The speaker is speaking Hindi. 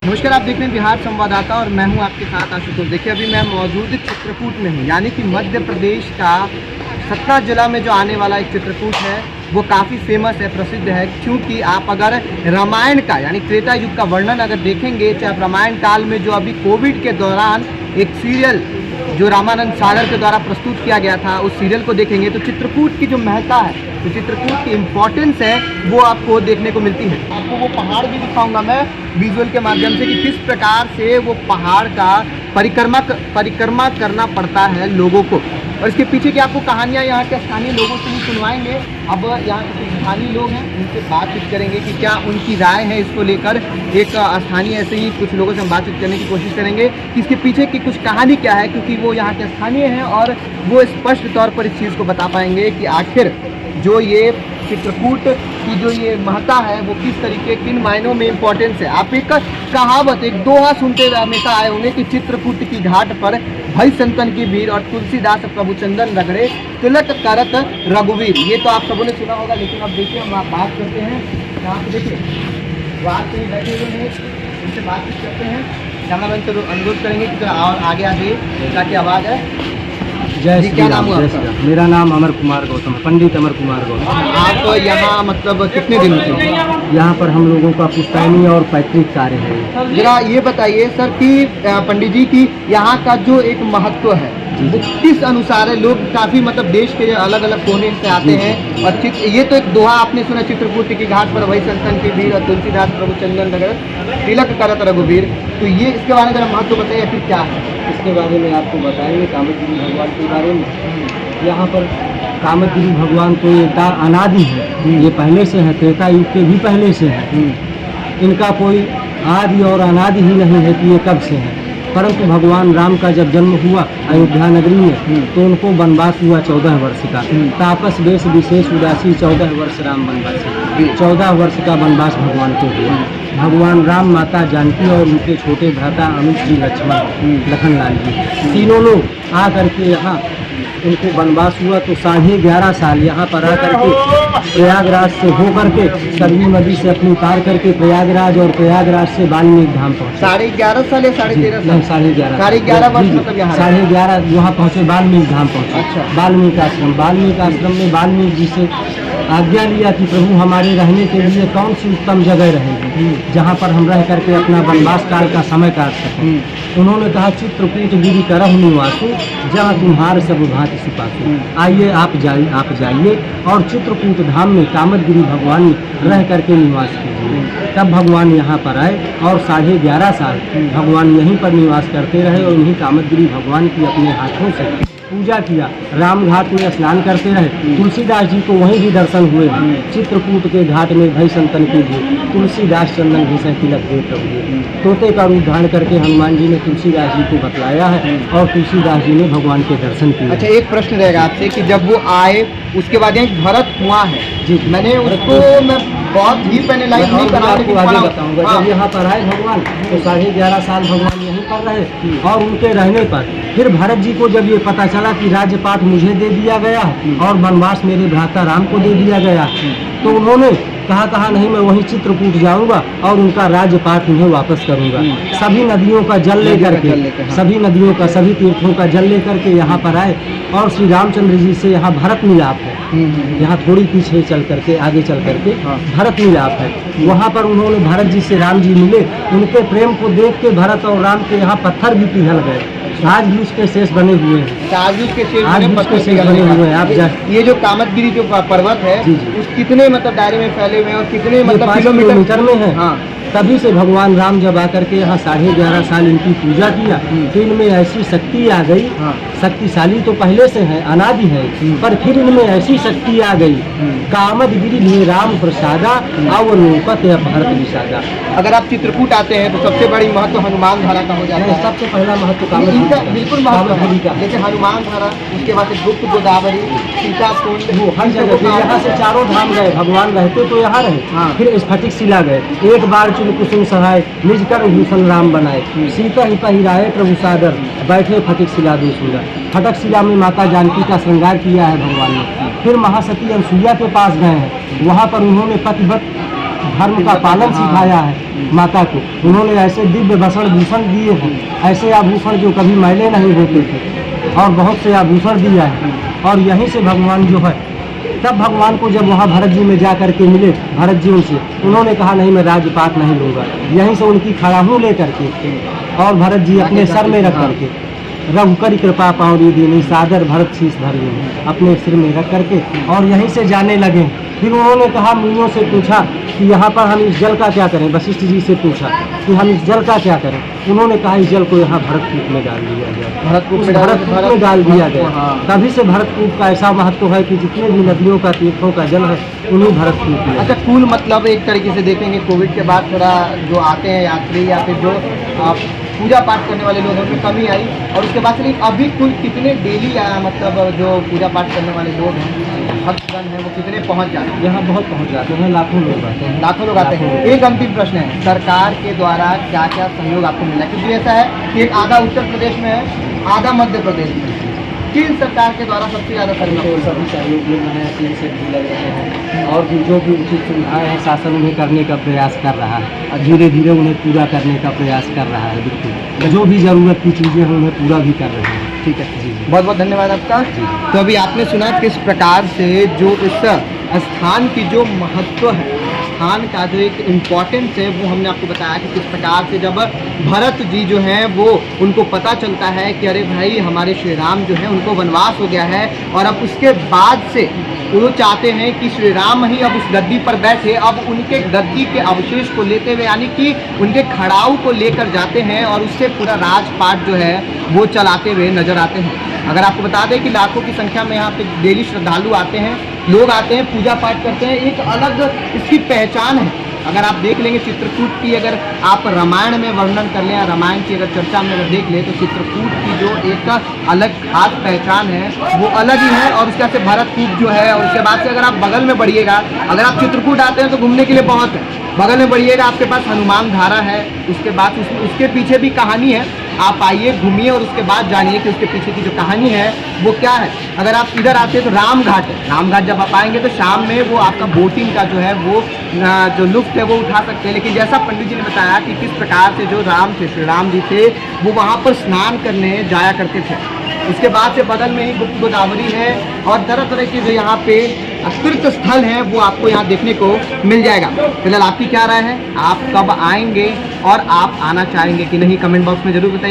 नमस्कार, आप देख रहे हैं बिहार संवाददाता और मैं हूं आपके साथ आशुतोष। देखिए, अभी मैं मौजूद चित्रकूट में हूं, यानी कि मध्य प्रदेश का सतना जिला में जो आने वाला एक चित्रकूट है वो काफ़ी फेमस है, प्रसिद्ध है। क्योंकि आप अगर रामायण का यानी त्रेता युग का वर्णन अगर देखेंगे, चाहे आप रामायण काल में जो अभी कोविड के दौरान एक सीरियल जो रामानंद सागर के द्वारा प्रस्तुत किया गया था, उस सीरियल को देखेंगे तो चित्रकूट की जो महत्ता है, जो चित्रकूट की इम्पोर्टेंस है, वो आपको देखने को मिलती है। आपको वो पहाड़ भी दिखाऊंगा मैं विजुअल के माध्यम से कि किस प्रकार से वो पहाड़ का परिक्रमा करना पड़ता है लोगों को। और इसके पीछे की आपको कहानियाँ यहाँ के स्थानीय लोगों से भी सुनवाएंगे। अब यहाँ के स्थानीय लोग हैं, उनसे बातचीत करेंगे कि क्या उनकी राय है इसको लेकर। एक स्थानीय ऐसे ही कुछ लोगों से हम बातचीत करने की कोशिश करेंगे कि इसके पीछे की कुछ कहानी क्या है, क्योंकि वो यहाँ के स्थानीय हैं और वो स्पष्ट तौर पर इस चीज़ को बता पाएंगे कि आखिर जो ये चित्रकूट की जो ये महत्ता है वो किस तरीके, किन मायनों में इम्पोर्टेंस है। आप एक कहावत, एक दोहा सुनते हुए हमेशा आए होंगे कि चित्रकूट की घाट पर भई संतन की भीड़ और तुलसीदास प्रभु चंदन रगड़े तिलक करत रघुवीर। ये तो आप सबों ने सुना होगा, लेकिन अब देखिए हम बात करते हैं यहाँ पे। देखिए वो आपसे बैठे हुए हैं, उनसे बातचीत करते हैं। कैमरामैन से अनुरोध करेंगे कि और आगे आ जाइए ताकि आवाज़ आए। जय श्री राम। जय श्री राम। मेरा नाम अमर कुमार गौतम, पंडित अमर कुमार गौतम। आप यहाँ मतलब कितने दिनों से यहाँ पर हम लोगों का पुश्तैनी और पैतृक कार्य है। जरा ये बताइए सर कि पंडित जी की यहाँ का जो एक महत्व है वो किस अनुसार है। लोग काफ़ी मतलब देश के अलग अलग कोने से आते हैं और ये तो एक दोहा आपने सुना, चित्रकूट की घाट पर वही संतन की भीड़ और तुलसीदास प्रभु चंदन रगड़े तिलक करत रघुवीर। तो ये इसके बारे में जरा महत्व बताइए, फिर क्या है इसके बारे में आपको बताएंगे। कामदगिरी भगवान के बारे में, यहाँ पर कामदगिरी भगवान तो ये अनादि है, ये पहले से है, त्रेता युग के भी पहले से है। इनका कोई आदि और अनादि ही नहीं है कि ये कब से है। परंतु भगवान राम का जब जन्म हुआ अयोध्या नगरी में तो उनको वनवास हुआ 14 वर्ष का। तापस वेश विशेष उदासी 14 वर्ष राम वनवासी, 14 वर्ष का वनवास भगवान को हुआ। भगवान राम, माता जानकी और उनके छोटे भ्राता अनुज जी, लक्ष्मण, लखनलाल जी, तीनों लोग आ करके यहाँ उनको वनवास हुआ। तो 11.5 साल यहाँ पर आकर के प्रयागराज से होकर के सरयू नदी से अपनी पार करके प्रयागराज और प्रयागराज से वाल्मीकि धाम पहुँचे। 11.5 साल या 13.5 साल? 11.5 वर्ष मतलब यहाँ 11.5 वहाँ पहुँचे, वाल्मीकि धाम पहुँचे। अच्छा। वाल्मीकि आश्रम में वाल्मीकि जी से आज्ञा लिया कि प्रभु हमारे रहने के लिए कौन सी उत्तम जगह रहेगी जहाँ पर हम रह करके अपना वनवास काल का समय काट सकें। उन्होंने कहा चित्रकूट गिरि करहु निवासु, जहाँ तुम्हार सब भांति सिपासु। आइए आप जाइए और चित्रकूट धाम में कामदगिरी भगवान में रह करके निवास कीजिए। तब भगवान यहाँ पर आए और 11.5 साल भगवान यहीं पर निवास करते रहे और यहीं कामदगिरी भगवान की अपने हाथों से पूजा किया। रामघाट में स्नान करते रहे। तुलसीदास जी को वहीं भी दर्शन हुए। चित्रकूट के घाट में भई संतन की भीड़, तुलसीदास चंदन घिसे तिलक दे प्रभु। तोते का रूप धारण करके हनुमान जी ने तुलसीदास जी को बतलाया है और तुलसीदास जी ने भगवान के दर्शन किए। अच्छा, एक प्रश्न रहेगा आपसे कि जब वो आए उसके बाद यहाँ भरत कुआं है जी, मैंने उसको मैं बहुत ही पेनलाइज नहीं करा, आपको आगे बताऊंगा। जब यहाँ पर आए भगवान तो 11.5 साल भगवान यहीं पर रहे और उनके रहने पर फिर भरत जी को जब ये पता चला कि राज्यपाठ मुझे दे दिया गया और वनवास मेरे भ्राता राम को दे दिया गया, तो उन्होंने कहा नहीं, मैं वहीं चित्रकूट जाऊंगा और उनका राज्यपाठ उन्हें वापस करूंगा। सभी नदियों का जल लेकर के, सभी नदियों का, सभी तीर्थों का जल लेकर के यहाँ पर आए और श्री रामचंद्र जी से यहाँ भरत मिलाप है। यहाँ थोड़ी पीछे चल करके, आगे चल करके भरत मिलाप है। वहाँ पर उन्होंने भरत जी से राम जी मिले। उनके प्रेम को देख के भरत और राम के यहाँ पत्थर भी पिघल गए। आज भी उसके शेष बने हुए हैं। आज भी उसके शेष बने हुए हैं। आप ये जो कामदगिरी जो पर्वत है उस कितने मतलब दायरे में फैले हुए हैं और कितने मतलब 5 किलोमीटर में है। हाँ, तभी से भगवान राम जब आकर के यहाँ 11.5 साल इनकी पूजा किया तो इनमें ऐसी शक्ति आ गई। शक्तिशाली तो पहले से है, अनादि है, पर फिर इनमें ऐसी शक्ति आ गई। कामदगिरी में राम प्रसादा अवलोकत अपहरत विषादा। अगर आप चित्रकूट आते हैं तो सबसे बड़ी महत्व हनुमान धारा का हो जाता है। सबसे पहला महत्व बिल्कुल कामदगिरी का, जैसे हनुमान धारा, उसके बाद गुप्त गोदावरी, सीता कुंड, वो हर जगह। यहाँ से चारों धाम गए, भगवान रहते तो यहाँ रहे। फिर स्फटिक शिला गए, एक बार चुन कुसुम सहाय निज कर भूषण राम बनाए। सीता ही पहिराए प्रभु सादर, बैठे फटिक शिला दो सुंदर। फटक शिला में माता जानकी का श्रृंगार किया है भगवान ने। फिर महासती अनसुईया के पास गए हैं, वहाँ पर उन्होंने धर्म का पालन सिखाया है माता को। उन्होंने ऐसे दिव्य वस्त्र भूषण दिए हैं, ऐसे आभूषण जो कभी मैले नहीं होते थे, और बहुत से आभूषण दिया है। और यहीं से भगवान जो है, तब भगवान को जब वहाँ भरत जी में जा करके मिले, भरत जी उनसे उन्होंने कहा नहीं मैं राजपाट नहीं लूँगा। यहीं से उनकी खड़ाहूँ ले करके और भरत जी अपने सर में रख करके रघुकर कृपा पावरी दीनी सादर भरत शीस धरी अपने सिर में रख करके और यहीं से जाने लगे। फिर उन्होंने कहा मुनियों से पूछा कि यहाँ पर हम इस जल का क्या करें। वशिष्ठ जी से पूछा कि हम इस जल का क्या करें। उन्होंने कहा इस जल को यहाँ भरतकूप में डाल दिया गया, भरतकूप में डाल दिया गया। तभी से भरतकूप का ऐसा महत्व है कि जितने भी नदियों का तीर्थों का जल है उन्हीं भरतकूप में। अच्छा, कुल मतलब एक तरीके से देखेंगे कोविड के बाद थोड़ा जो आते हैं यात्री या फिर जो पूजा पाठ करने वाले लोग उनमें कमी आई, और उसके बाद से अभी कुल कितने डेली मतलब जो पूजा पाठ करने वाले लोग हैं, भक्तगण हैं, वो कितने पहुंच जाते हैं? यहाँ बहुत पहुँच जाते हैं, लाखों लोग आते हैं। लाखों लोग आते हैं। एक अंतिम प्रश्न है, सरकार के द्वारा क्या क्या सहयोग आपको मिला? क्योंकि ऐसा है कि एक आधा उत्तर प्रदेश में है, आधा मध्य प्रदेश में। किन सरकार के द्वारा सबसे ज़्यादा सहयोग? सभी सहयोग मिल रहे हैं, टीम से भी लग रहे हैं, और भी जो भी उचित सुविधाएँ हैं शासन उन्हें करने का प्रयास कर रहा है। धीरे धीरे उन्हें पूरा करने का प्रयास कर रहा है। बिल्कुल जो भी ज़रूरत की चीज़ें हैं उन्हें पूरा भी कर रहे हैं। ठीक है जी, बहुत बहुत धन्यवाद आपका। तो अभी आपने सुना किस प्रकार से जो इस स्थान की जो महत्व है, स्थान का जो एक इम्पोर्टेंस है, वो हमने आपको बताया कि किस प्रकार से जब भरत जी जो हैं वो उनको पता चलता है कि अरे भाई हमारे श्री राम जो है उनको वनवास हो गया है, और अब उसके बाद से वो चाहते हैं कि श्री राम ही अब उस गद्दी पर बैठे। अब उनके गद्दी के अवशेष को लेते हुए यानी कि उनके खड़ाऊ को लेकर जाते हैं और उससे पूरा राजपाट जो है वो चलाते हुए नजर आते हैं। अगर आपको बता दें कि लाखों की संख्या में यहाँ पे डेली श्रद्धालु आते हैं, लोग आते हैं, पूजा पाठ करते हैं। एक अलग इसकी पहचान है। अगर आप देख लेंगे चित्रकूट की, अगर आप रामायण में वर्णन कर लें या रामायण की अगर चर्चा में अगर देख लें, तो चित्रकूट की जो एक अलग खास पहचान है वो अलग ही है। और उसके बाद से भरतकूप जो है, और उसके बाद से अगर आप बगल में बढ़िएगा, अगर आप चित्रकूट आते हैं तो घूमने के लिए बहुत है, बगल में बढ़िएगा आपके पास हनुमान धारा है, उसके बाद उसके पीछे भी कहानी है। आप आइए, घूमिए और उसके बाद जानिए कि उसके पीछे की जो कहानी है वो क्या है। अगर आप इधर आते हैं तो राम घाट है। राम घाट जब आप आएंगे तो शाम में वो आपका बोटिंग का जो है वो जो लुफ्त है वो उठा सकते हैं। लेकिन जैसा पंडित जी ने बताया कि किस प्रकार से जो राम थे, श्री राम जी थे, वो वहाँ पर स्नान करने जाया करते थे। उसके बाद से बगल में ही गुप्त गोदावरी है और तरह तरह के जो यहाँ पे तीर्थ स्थल हैं वो आपको यहाँ देखने को मिल जाएगा। फिलहाल आपकी क्या राय है, आप कब आएंगे और आप आना चाहेंगे कि नहीं, कमेंट बॉक्स में जरूर बताइए।